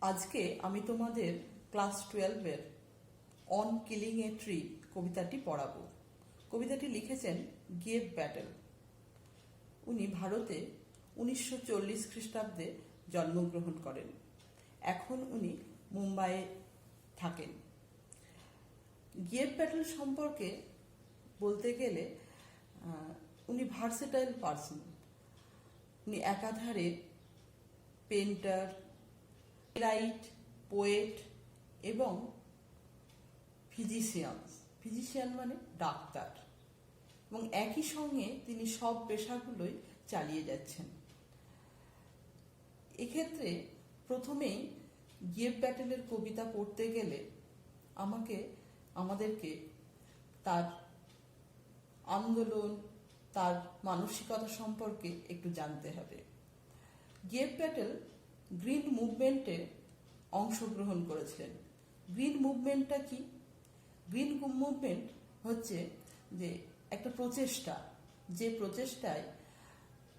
আজকে আমি তোমাদের ক্লাস 12-এর অন কিলিং এ ট্রি কবিতাটি পড়াবো। কবিতাটি লিখেছেন গেব ব্যাটেল। উনি ভারতে 1940 খ্রিস্টাব্দে জন্মগ্রহণ করেন। এখন উনি মুম্বাইয়ে থাকেন। গেব ব্যাটেল সম্পর্কে বলতে গেলে উনি ভার্সেটাইল পার্সন। উনি একাধারে পেন্টার, রাইট, পোয়েট এবং ফিজিশিয়ান মানে ডাক্তার, এবং একই সঙ্গে তিনি সব পেশাগুলোই চালিয়ে যাচ্ছেন। এক্ষেত্রে প্রথমেই গেব ব্যাটেলের কবিতা পড়তে গেলে আমাদেরকে তার আন্দোলন, তার মানসিকতা সম্পর্কে একটু জানতে হবে। গেব ব্যাটেল গ্রিন মুভমেন্টে অংশগ্রহণ করেছিলেন। গ্রিন মুভমেন্টটা কি? গ্রিন মুভমেন্ট হচ্ছে যে একটা প্রচেষ্টা, যে প্রচেষ্টায়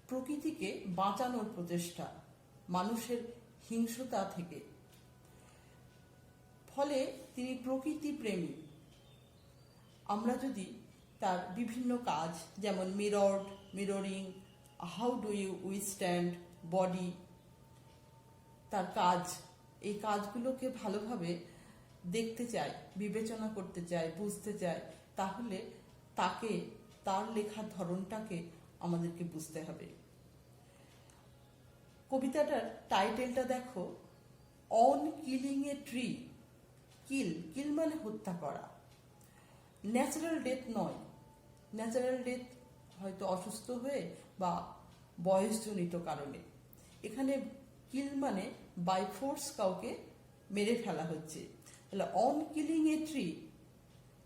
প্রকৃতিকে বাঁচানোর প্রচেষ্টা মানুষের হিংস্রতা থেকে। ফলে তিনি প্রকৃতি প্রেমী। আমরা যদি তার বিভিন্ন কাজ, যেমন mirroring, how do you withstand body, তার কাজ, এই কাজগুলোকে ভালোভাবে দেখতে চাই, বিবেচনা করতে চাই, বুঝতে চাই, তাহলে তার লেখার ধরনটাকে আমাদেরকে বুঝতে হবে। কবিতাটার টাইটেলটা দেখো, অন কিলিং এ ট্রি। কিল মানে হত্যা করা। ন্যাচারাল ডেথ নয়। ন্যাচারাল ডেথ হয়তো অসুস্থ হয়ে বা বয়সজনিত কারণে। এখানে কিল মানে বাই ফোর্স কাউকে মেরে ফেলা হচ্ছে। তাহলে অন কিলিং এ ট্রি,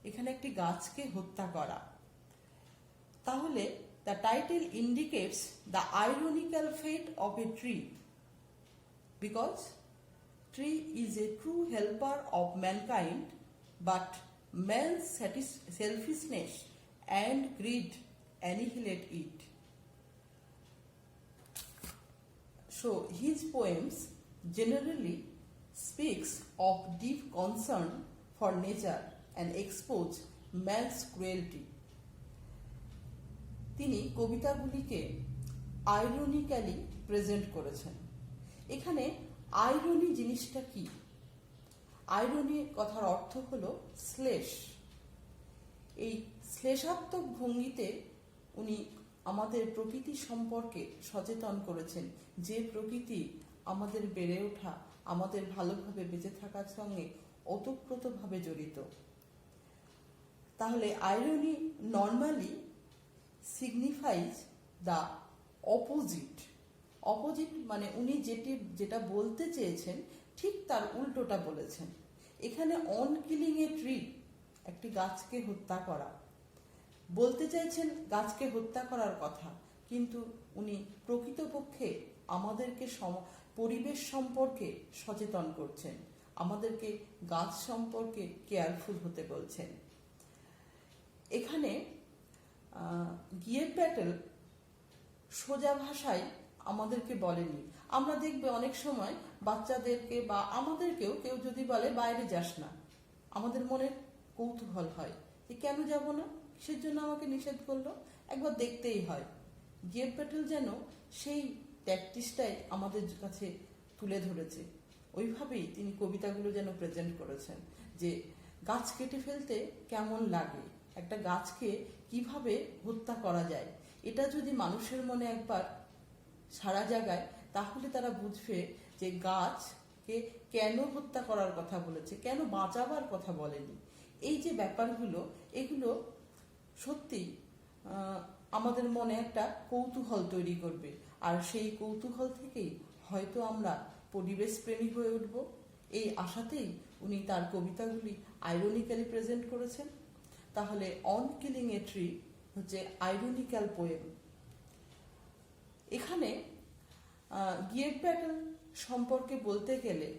এখানে একটি গাছকে হত্যা করা। তাহলে the title indicates the ironical fate of a tree, because tree is a true helper of mankind, but man's selfishness and greed annihilate it. So his poems generally speaks of deep concern for nature and expose man's cruelty. তিনি কবিতাগুলিকে ironically present করেছেন। এখানে irony জিনিসটা কি? Irony কথার অর্থ হলো শ্লেষ। এই শ্লেষাত্মক ভঙ্গিতে উনি আমাদের প্রকৃতি সম্পর্কে সচেতন করেছেন, যে প্রকৃতি আমাদের বেড়ে ওঠা, আমাদের ভালোভাবে বেঁচে থাকার সঙ্গে ওতপ্রোতভাবে জড়িত। তাহলে irony normally signifies the opposite. Opposite মানে উনি যেটা বলতে চেয়েছেন ঠিক তার উল্টোটা বলেছেন। এখানে অন কিলিং এ ট্রি, একটি গাছকে হত্যা করা, বলতে চাইছেন গাছকে হত্যা করার কথা, কিন্তু উনি প্রকৃতপক্ষে আমাদেরকে পরিবেশ সম্পর্কে সচেতন করছেন, আমাদেরকে গাছ সম্পর্কে কেয়ারফুল হতে বলছেন। এখানে গেব ব্যাটেল সোজা ভাষায় আমাদেরকে বলেনি। আমরা দেখবে অনেক সময় বাচ্চাদেরকে বা আমাদেরকেও কেউ যদি বলে বাইরে যাস না, আমাদের মনে কৌতূহল হয় যে কেন যাব না, কিসের জন্য আমাকে নিষেধ করলো, একবার দেখতেই হয়। গেব ব্যাটেল যেন সেই প্র্যাকটিসটাই আমাদের কাছে তুলে ধরেছে। ওইভাবেই তিনি কবিতাগুলো যেন প্রেজেন্ট করেছেন, যে গাছ কেটে ফেলতে কেমন লাগে, একটা গাছকে কিভাবে হত্যা করা যায়, এটা যদি মানুষের মনে একবার সারা জায়গায়, তাহলে তারা বুঝবে যে গাছকে কেন হত্যা করার কথা বলেছে, কেন বাঁচাবার কথা বলেনি। এই যে ব্যাপারগুলো, এগুলো সত্যি আমাদের মনে একটা কৌতূহল তৈরি করবে, আর সেই কৌতূহল থেকেই হয়তো আমরা পরিবেশ প্রেমী হয়ে উঠব। এই আশাতেই উনি তার কবিতাগুলি আইরনিক্যালি প্রেজেন্ট করেছেন। তাহলে অন কিলিং এ ট্রি হচ্ছে আইরনিক্যাল পোয়েম। এখানে গেব ব্যাটেল সম্পর্কে বলতে গেলে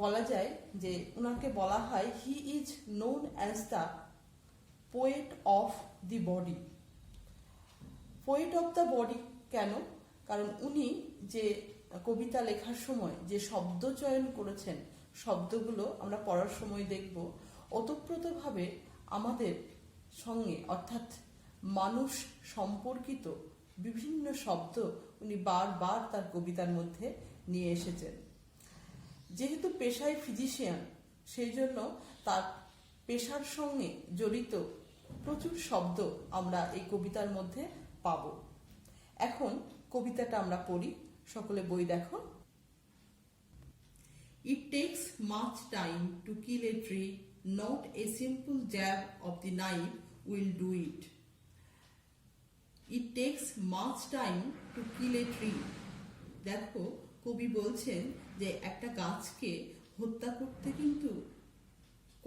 বলা যায় যে উনাকে বলা হয় he is known as the poet of the body. Poet of the body কেন? কারণ উনি যে কবিতা লেখার সময় যে শব্দ চয়ন করেছেন, শব্দগুলো আমরা পড়ার সময় দেখব ওতপ্রোতভাবে আমাদের সঙ্গে, অর্থাৎ মানুষ সম্পর্কিত বিভিন্ন শব্দ উনি বারবার তার কবিতার মধ্যে নিয়ে এসেছেন। যেহেতু পেশায় ফিজিশিয়ান, সেই জন্য তার পেশার সঙ্গে জড়িত প্রচুর শব্দ আমরা এই কবিতার মধ্যে পাব। এখন কবিতাটা আমরা পড়ি, সকলে বই দেখো। It takes much time to kill a tree, not a simple jab of the knife will do it. It takes much time to kill a tree. দেখো, কবি বলছেন যে একটা গাছকে হত্যা করতে কিন্তু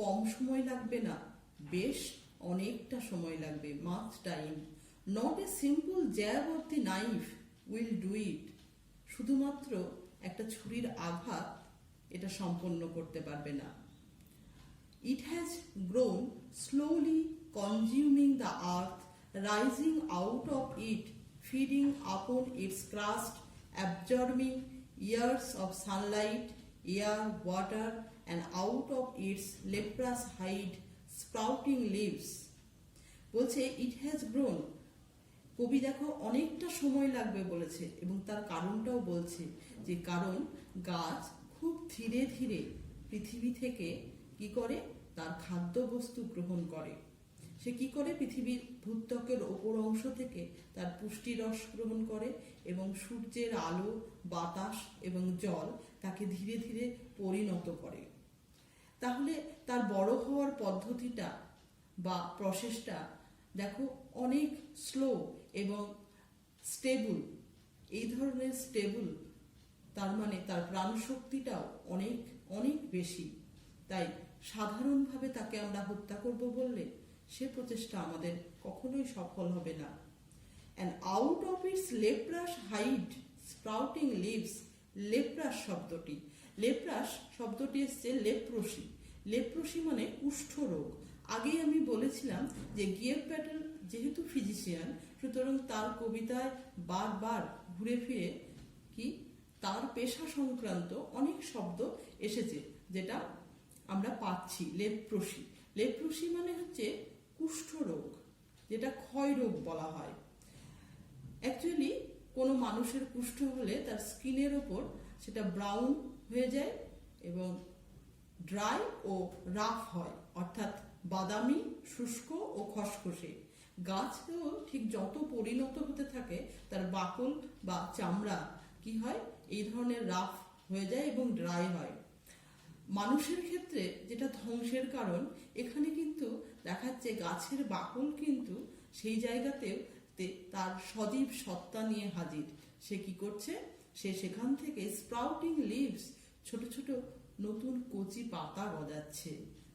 কম সময় লাগবে না, বেশ অনেকটা সময় লাগবে। Much time, not a simple jab of the knife will do it. শুধুমাত্র একটা ছুরির আঘাত এটা সম্পন্ন করতে পারবে না। It has grown slowly consuming the earth, rising out of it, feeding upon its crust, absorbing years of sunlight, air, water, and out of its leprous hide sprouting leaves. বলছে ইট হ্যাজ গ্রোন, কবি দেখো অনেকটা সময় লাগবে বলেছে, এবং তার কারণটাও বলছে যে কারণ গাছ খুব ধীরে ধীরে পৃথিবী থেকে কি করে, তার খাদ্যবস্তু গ্রহণ করে। সে কি করে, পৃথিবীর ভূত্বকের ওপর অংশ থেকে তার পুষ্টি রস গ্রহণ করে, এবং সূর্যের আলো, বাতাস এবং জল তাকে ধীরে ধীরে পরিণত করে। তাহলে তার বড় হওয়ার পদ্ধতিটা বা প্রসেসটা দেখো অনেক স্লো এবং স্টেবল। এই ধরনের স্টেবল, তার মানে তার প্রাণশক্তিটাও অনেক অনেক বেশি। তাই সাধারণভাবে তাকে আমরা হত্যা করব বললে সে প্রচেষ্টা আমাদের কখনোই সফল হবে না। And out of its leprous hide sprouting leaves, লেপ্রাস শব্দটি, লেপ্রাস শব্দটি এসছে লেপ্রসি। লেপ্রসি মানে কুষ্ঠ রোগ। আগেই আমি বলেছিলাম যে গিয়েভ প্যাটেল যেহেতু ফিজিশিয়ান, সুতরাং তার কবিতায় বারবার ঘুরে ফিরে কি তার পেশা সংক্রান্ত অনেক শব্দ এসেছে, যেটা আমরা পাচ্ছি। লেপ্রসি, লেপ্রসি মানে হচ্ছে কুষ্ঠ রোগ, যেটা ক্ষয় রোগ বলা হয়। অ্যাকচুয়ালি কোনো মানুষের কুষ্ঠ হলে তার স্কিনের ওপর সেটা ব্রাউন হয়ে যায় এবং ড্রাই ও রাফ হয়, অর্থাৎ বাদামি, শুষ্ক ও খসখসে। গাছও ঠিক যত পরিণত হতে থাকে তার বাকল বা চামড়া কি হয়, এই ধরনের রাফ হয়ে যায় এবং ড্রাই হয়। মানুষের ক্ষেত্রে যেটা ধ্বংসের কারণ, এখানে কিন্তু দেখাচ্ছে গাছের বাকল কিন্তু সেই জায়গাতেও তার সজীব সত্তা নিয়ে হাজির। সে কি করছে, সে সেখান থেকে স্প্রাউটিং লিভস, ছোট ছোট নতুন কচি পাতা গজাচ্ছে।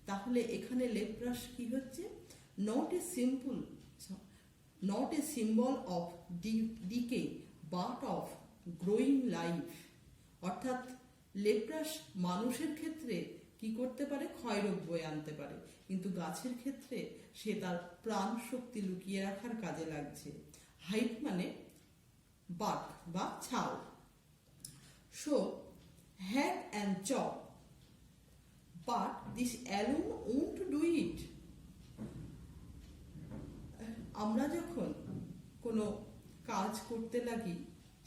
তাহলে এখানে লেপ্রাস কি হচ্ছে, not a symbol of decay but of growing life. অর্থাৎ লেপ্রাস মানুষের ক্ষেত্রে কি করতে পারে, ক্ষয়রোগ বয়ে আনতে পারে, কিন্তু গাছের ক্ষেত্রে সে তার প্রাণ শক্তি লুকিয়ে রাখার কাজে লাগছে। হাইট মানে বাট বা ছাল। So hack and chop, but this alone won't do ইট। আমরা যখন কোনো কাজ করতে লাগি,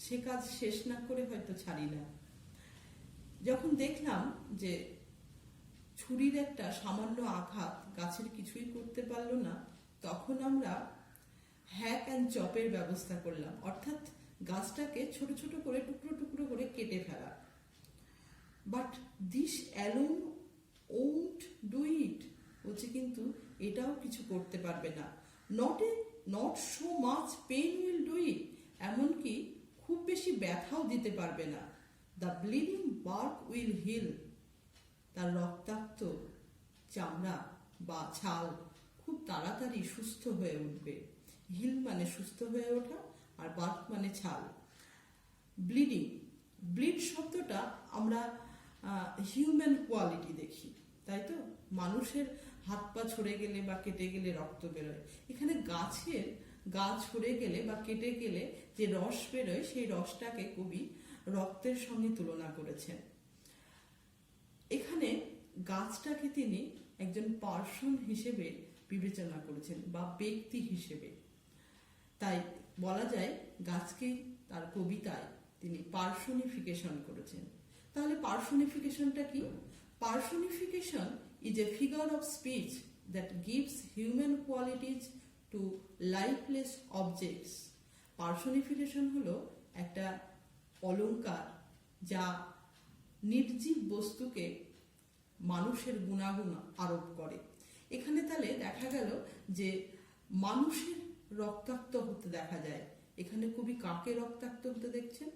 সে কাজ শেষ না করে হয়তো ছাড়ি না। যখন দেখলাম যে ছুরির একটা সামান্য আঘাত গাছের কিছুই করতে পারলো না, তখন আমরা হ্যাক অ্যান্ড চপের ব্যবস্থা করলাম, অর্থাৎ গাছটাকে ছোট ছোট করে টুকরো টুকরো করে কেটে ফেলা। But this alone won't do it, বলছে কিন্তু এটাও কিছু করতে পারবে না। Not so much pain will do it, এমনকি খুব বেশি ব্যথাও দিতে পারবে না। The bleeding bark will heal, তার রক্তাক্ত চামড়া বা ছাল খুব তাড়াতাড়ি সুস্থ হয়ে উঠবে। হিল মানে সুস্থ হয়ে ওঠা, আর বার্ক মানে ছাল। ব্লিডিং, ব্লিড শব্দটা আমরা হিউম্যান কোয়ালিটি দেখি, তাই তো? মানুষের হাত পা ছড়ে গেলে বা কেটে গেলে রক্ত বেরোয়, এখানে গাছের গা ছড়ে গেলে বা কেটে গেলে যে রস বেরোয়, সেই রসটাকে কবি রক্তের সঙ্গে তুলনা করেছেন। এখানে গাছটাকে তিনি একজন পার্সন হিসেবে বিবেচনা করেছেন বা ব্যক্তি হিসেবে। তাই বলা যায় গাছকে তার কবিতায় তিনি পার্সনিফিকেশন করেছেন। তাহলে পার্সনিফিকেশনটা কি? Personification is a figure of speech that gives human qualities to lifeless objects. Personification হলো একটা অলংকার যা নির্জীব বস্তুকে মানুষের গুণাগুণ আরোপ করে। এখানে তাহলে দেখা গেল যে মানুষের রক্তাক্ত হতে দেখা যায়। এখানে কবি কাকে রক্তাক্ত হতে দেখছেন?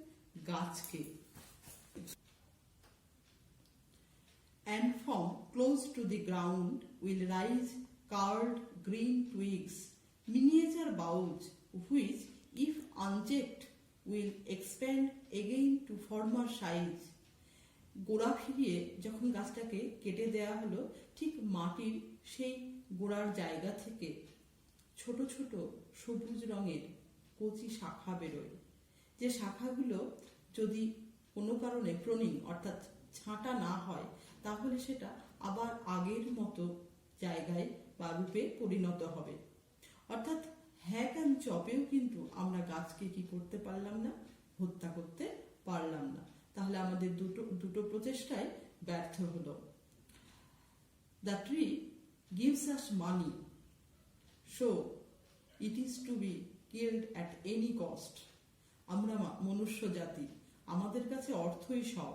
গাছকে। And from close to the ground will rise curled green twigs, miniature boughs, which, if unchecked, will expand again to former size. গোড়া ফিরিয়ে যখন গাছটাকে কেটে দেয়া হলো, ঠিক মাটির সেই গোড়ার জায়গা থেকে ছোট ছোট সবুজ রঙের কচি শাখা বেরোয়, যে শাখাগুলো যদি কোনো কারণে প্রনিং অর্থাৎ ছাঁটা না হয় তাহলে সেটা আবার আগের মতো জায়গায় বা রূপে পরিণত হবে। অর্থাৎ হ্যাক অ্যান্ড চপেও কিন্তু আমরা গাছকে কি করতে পারলাম না? হত্যা করতে পারলাম না। তাহলে আমাদের দুটো প্রচেষ্টায় ব্যর্থ হলো। The tree gives us money, so it is to be killed at any cost. আমরা মনুষ্য জাতি, আমাদের কাছে অর্থই সব।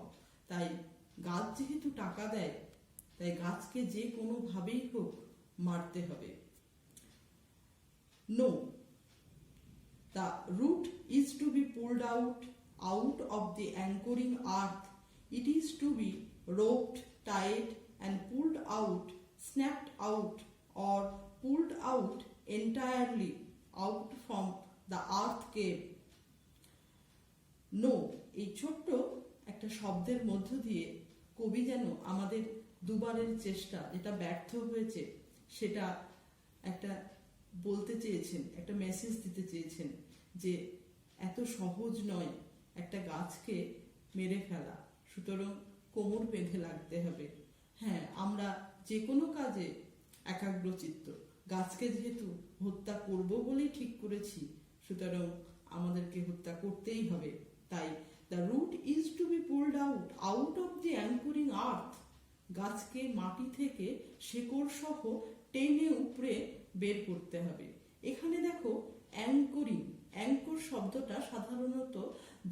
তাই গাছ যেহেতু টাকা দেয়, তাই গাছকে যে কোনোভাবেই হোক মারতে হবে। No, the root is to be pulled out of the anchoring earth. It is to be roped, tied, and pulled out, snapped out, or pulled out entirely out from the earth cave. No, এই ছোট্ট একটা শব্দের মধ্য দিয়ে কবি যেন আমাদের দুবারের চেষ্টা যেটা ব্যর্থ হয়েছে সেটা একটা বলতে চেয়েছেন, একটা মেসেজ দিতে চেয়েছেন যে এত সহজ নয় একটা গাছকে মেরে ফেলা, সুতরাং কোমর বেঁধে লাগতে হবে। হ্যাঁ, আমরা যে কোনো কাজে একাগ্রচিত্ত, গাছকে যেহেতু হত্যা করব বলেই ঠিক করেছি, সুতরাং আমাদেরকে হত্যা করতেই হবে। তাই the root is to be pulled out of the anchoring earth. গাছকে মাটি থেকে শেকড় সহ টেনে উপড়ে বের করতে হবে। এখানে দেখো অ্যাঙ্করিং, অ্যাঙ্কর শব্দটা সাধারণত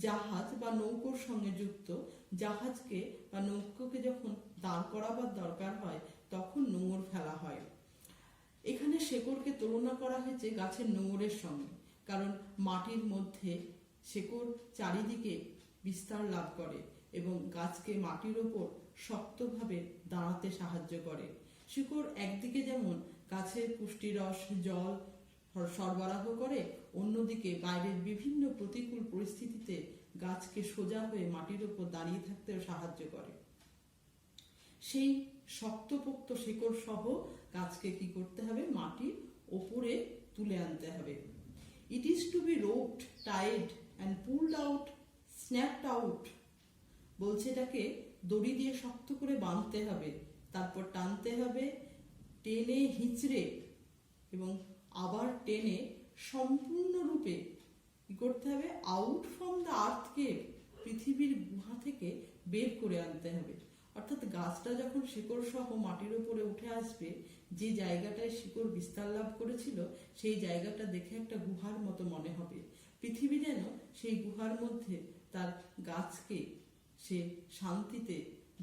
জাহাজ বা নৌকোর সঙ্গে যুক্ত। জাহাজকে বা নৌকোকে যখন দাঁড় করাবার দরকার হয় তখন নোঙর ফেলা হয়। এখানে শেকড়কে তুলনা করা হয়েছে গাছের নোঙরের সঙ্গে, কারণ মাটির মধ্যে শেকড় চারিদিকে বিস্তার লাভ করে এবং গাছকে মাটির ওপর শক্তভাবে দাঁড়াতে সাহায্য করে। শিকড় একদিকে যেমন গাছের পুষ্টিরস, জল সরবরাহ করে, অন্যদিকে বাইরের বিভিন্ন প্রতিকূল পরিস্থিতিতে গাছকে সোজা হয়ে মাটির ওপর দাঁড়িয়ে থাকতেও সাহায্য করে। সেই শক্তপোক্ত শিকড় সহ গাছকে কি করতে হবে? মাটির ওপরে তুলে আনতে হবে। It is to be roped, tied and pulled out, snapped out. বলছে এটাকে দড়ি দিয়ে শক্ত করে বাঁধতে হবে, তারপর টানতে হবে, টেনে হিঁচড়ে এবং আবার টেনে সম্পূর্ণরূপে কি করতে হবে? Out from the earth cave, পৃথিবীর গুহা থেকে বের করে আনতে হবে। অর্থাৎ গাছটা যখন শিকড় সহ মাটির উপরে উঠে আসবে, যে জায়গাটায় শিকড় বিস্তার লাভ করেছিল সেই জায়গাটা দেখে একটা গুহার মতো মনে হবে। পৃথিবী যেন সেই গুহার মধ্যে তার গাছকে সে শান্তিতে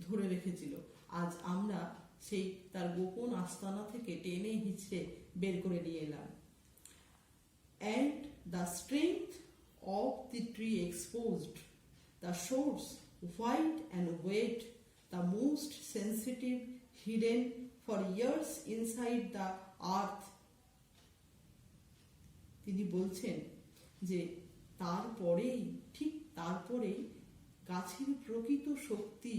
ধরে রেখেছিল। আজ আমরা সেই তার গোপন আস্তানা থেকে টেনে হিঁচড়ে বের করে নিয়ে এলাম। And the strength of the tree exposed, the source white and wet, the most sensitive hidden for years inside the earth. তিনি বলছেন যে তারপরেই, ঠিক তারপরেই গাছের প্রকৃত শক্তি,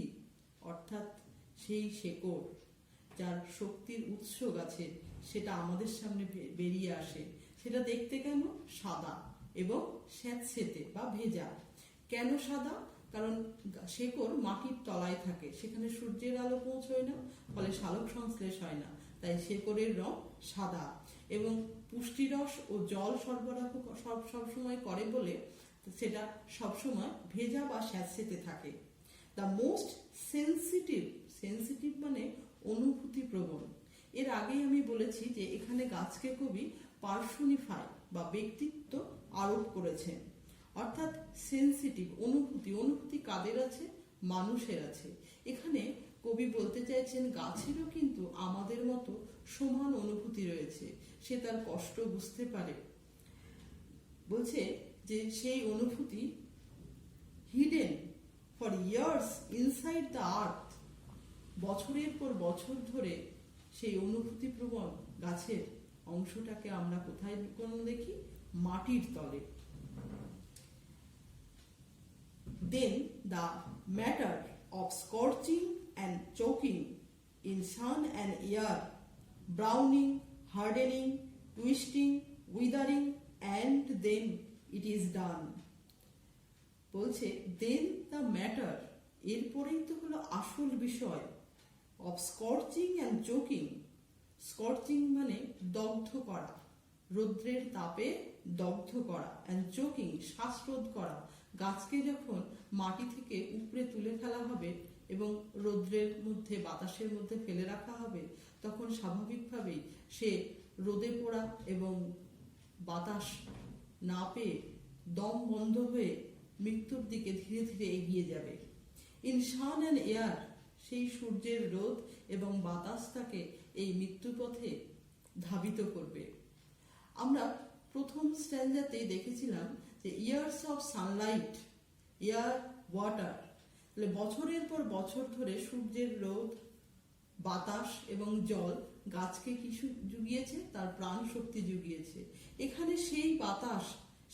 অর্থাৎ সেই শেকড় যার শক্তির উৎস গাছের, সেটা আমাদের সামনে বেরিয়ে আসে। সেটা দেখতে কেন? সাদা এবং স্যাঁতসেঁতে বা ভেজা। কেন সাদা? কারণ শেকড় মাটির তলায় থাকে, সেখানে সূর্যের আলো পৌঁছয় না, ফলে সালোক সংশ্লেষ হয় না, তাই শেকড়ের রং সাদা। এবং পুষ্টিরস ও জল সরবরাহ সবসময় করে বলে সেটা সবসময় ভেজা বা স্যাঁতসেঁতে থাকে। দ্য মোস্ট সেন্সিটিভ মানে অনুভূতি প্রবণ। এর আগেই আমি বলেছি যে এখানে গাছকে কবি পার্সোনিফাই বা ব্যক্তিত্ব আরোপ করেছেন, অর্থাৎ সেন্সিটিভ অনুভূতি কাদের আছে? মানুষের আছে। এখানে কবি বলতে চাইছেন গাছেরও কিন্তু আমাদের মতো সমান অনুভূতি রয়েছে, সে তার কষ্ট বুঝতে পারে। বলছে যে সেই অনুভূতি hidden for years inside the earth, বছরের পর বছর ধরে সেই অনুভূতি প্রবণ গাছের অংশটাকে আমরা কোথায় কোনো দেখি? মাটির তলে। Then the matter of scorching and choking in sun and air, browning, hardening, twisting, withering, and then it is done. বলছে then the matter, এরপরেই তো হলো আসল বিষয়, of scorching and choking. Scorching মানে দগ্ধ করা, রৌদ্রের তাপে দগ্ধ করা, and choking শ্বাসরোধ করা। গাছকে যখন মাটি থেকে উপড়ে তুলে ফেলা হবে এবং রৌদ্রের মধ্যে বাতাসের মধ্যে ফেলে রাখা হবে, তখন স্বাভাবিকভাবেই সে রোদে পোড়া এবং বাতাস না পেয়ে দম বন্ধ হয়ে মৃত্যুর দিকে ধীরে ধীরে এগিয়ে যাবে। ইন সান অ্যান্ড এয়ার, সেই সূর্যের রোদ এবং বাতাস তাকে এই মৃত্যুপথে ধাবিত করবে। আমরা প্রথম স্ট্যান্ডাতেই দেখেছিলাম যে years of Sunlight, air, water, তাহলে বছরের পর বছর ধরে সূর্যের রোদ, বাতাস এবং জল গাছকে কি জুগিয়েছে? তার প্রাণ শক্তি জুগিয়েছে। এখানে সেই বাতাস,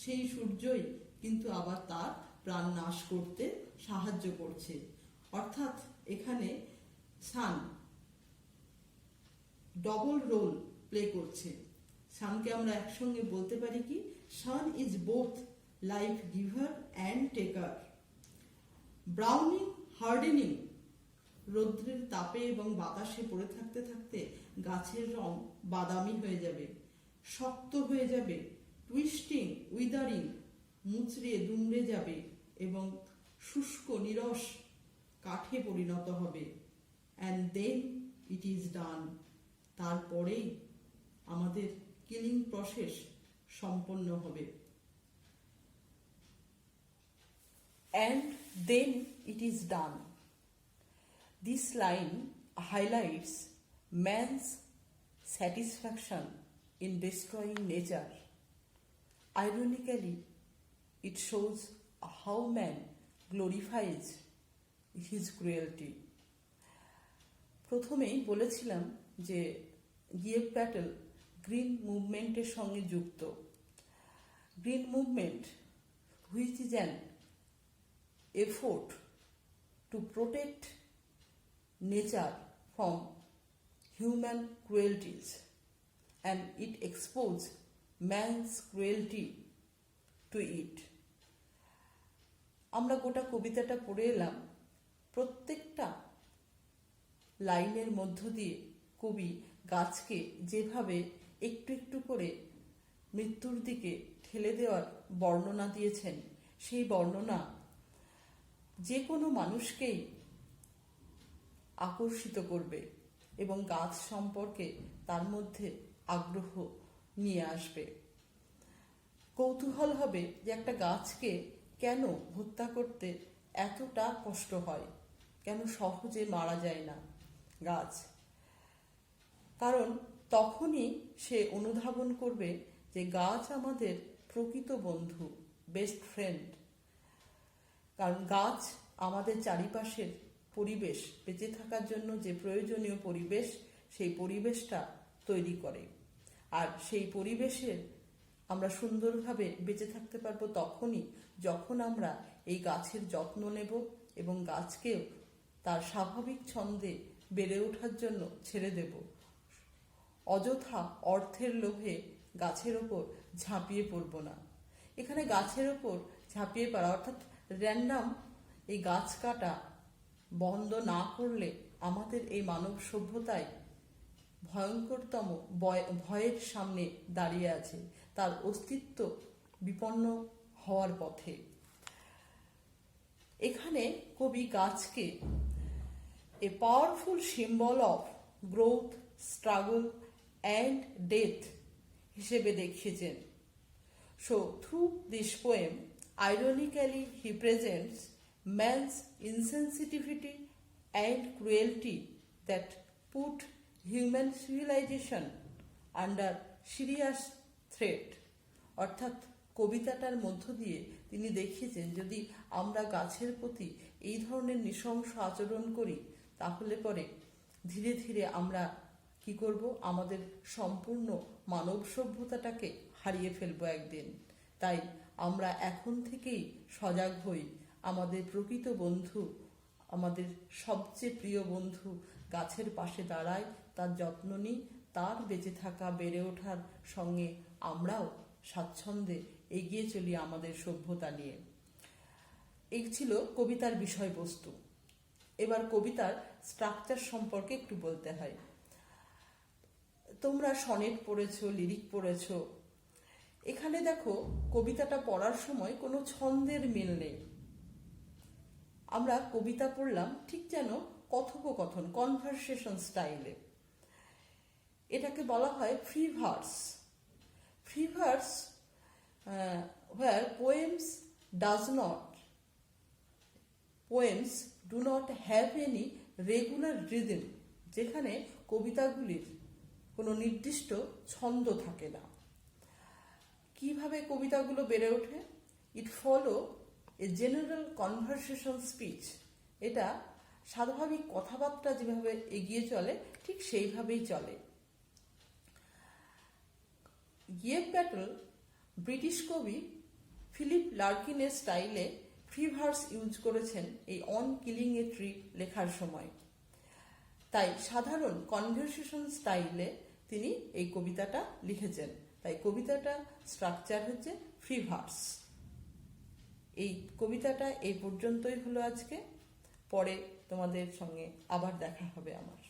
সেই সূর্যই কিন্তু আবার তার প্রাণ নাশ করতে সাহায্য করছে। অর্থাৎ এখানে সান ডবল রোল প্লে করছে। সানকে আমরা একসঙ্গে বলতে পারি কি? Sun is both life giver and taker. Browning, hardening, রৌদ্রের তাপে এবং বাতাসে পড়ে থাকতে থাকতে গাছের রং বাদামি হয়ে যাবে, শক্ত হয়ে যাবে। টুইস্টিং, উইদারিং, মুচড়ে দুমড়ে যাবে এবং শুষ্ক নিরস কাঠে পরিণত হবে। And then it is done, তারপরেই আমাদের কিলিং প্রসেস সম্পন্ন হবে। And then it is done. This line highlights man's satisfaction in destroying nature. Ironically, it shows how man glorifies his cruelty. প্রথমেই বলেছিলাম যে গিয়েভ প্যাটেল গ্রিন মুভমেন্টের সঙ্গে যুক্ত। Green movement which is an effort to protect nature from human cruelties, and it exposes man's cruelty to it. আমরা গোটা কবিতাটা পড়ে এলাম। প্রত্যেকটা লাইনের মধ্য দিয়ে কবি গাছকে যেভাবে একটু একটু করে মৃত্যুর দিকে ঠেলে দেওয়ার বর্ণনা দিয়েছেন, সেই বর্ণনা যে কোনো মানুষকেই আকর্ষিত করবে এবং গাছ সম্পর্কে তার মধ্যে আগ্রহ নিয়ে আসবে। কৌতূহল হবে যে একটা গাছকে কেন হত্যা করতে এতটা কষ্ট হয়, কেন সহজে মারা যায় না গাছ। কারণ তখনই সে অনুধাবন করবে যে গাছ আমাদের প্রকৃত বন্ধু, বেস্ট ফ্রেন্ড। কারণ গাছ আমাদের চারিপাশের পরিবেশ, বেঁচে থাকার জন্য যে প্রয়োজনীয় পরিবেশ, সেই পরিবেশটা তৈরি করে। আর সেই পরিবেশের আমরা সুন্দরভাবে বেঁচে থাকতে পারবো তখনই যখন আমরা এই গাছের যত্ন নেব এবং গাছকেও তার স্বাভাবিক ছন্দে বেড়ে ওঠার জন্য ছেড়ে দেব। অযথা অর্থের লোভে গাছের ওপর ঝাঁপিয়ে পড়ব না। এখানে গাছের ওপর ঝাঁপিয়ে পড়া অর্থাৎ র্যান্ডাম এই গাছ কাটা বন্ধ না করলে আমাদের এই মানব সভ্যতায় ভয়ঙ্করতম ভয়ের সামনে দাঁড়িয়ে আছে, তার অস্তিত্ব বিপন্ন হওয়ার পথে। এখানে কবি গাছকে a powerful symbol of growth, struggle and death হিসেবে দেখিয়েছেন। So through this poem, ironically he presents man's insensitivity and cruelty that put human civilization under serious threat. অর্থাৎ কবিতাটার মধ্য দিয়ে তিনি দেখিয়েছেন যদি আমরা গাছের প্রতি এই ধরনের নৃশংস আচরণ করি তাহলে পরে ধীরে ধীরে আমরা কি করব, আমাদের সম্পূর্ণ মানব সভ্যতাটাকে হারিয়ে ফেলবো একদিন। তাই আমরা এখন থেকেই সজাগ হই, আমাদের প্রকৃত বন্ধু, আমাদের সবচেয়ে প্রিয় বন্ধু গাছের পাশে দাঁড়াই, তার যত্ন নিই, তার বেঁচে থাকা বেড়ে ওঠার সঙ্গে আমরাও স্বাচ্ছন্দ্যে এগিয়ে চলি আমাদের সভ্যতা নিয়ে। এই ছিল কবিতার বিষয়বস্তু। এবার কবিতার স্ট্রাকচার সম্পর্কে একটু বলতে হয়। তোমরা সনেট পড়েছো, লিরিক পড়েছো, এখানে দেখো কবিতাটা পড়ার সময় কোনো ছন্দের মিল নেই। আমরা কবিতা পড়লাম ঠিক যেন কথোপকথন, কনভারসেশন স্টাইলে। এটাকে বলা হয় free verse. Free verse where poems do not have any regular rhythm, যেখানে কবিতাগুলির কোনো নির্দিষ্ট ছন্দ থাকে না। কিভাবে কবিতাগুলো বেড়ে ওঠে? It follow a general conversation speech. এটা স্বাভাবিক কথাবার্তা যেভাবে এগিয়ে চলে ঠিক সেইভাবেই চলে। গিয়েভ ব্যাটল ব্রিটিশ কবি ফিলিপ লার্কিনের স্টাইলে ফ্রি ভার্স ইউজ করেছেন এই অন কিলিং এ ট্রি লেখার সময়। তাই সাধারণ কনভারসেশন স্টাইলে তিনি এই কবিতাটা লিখেছেন। তাই কবিতাটা স্ট্রাকচার হচ্ছে ফ্রি ভার্স। এই কবিতাটা এই পর্যন্তই হলো আজকে। পরে তোমাদের সঙ্গে আবার দেখা হবে আমার।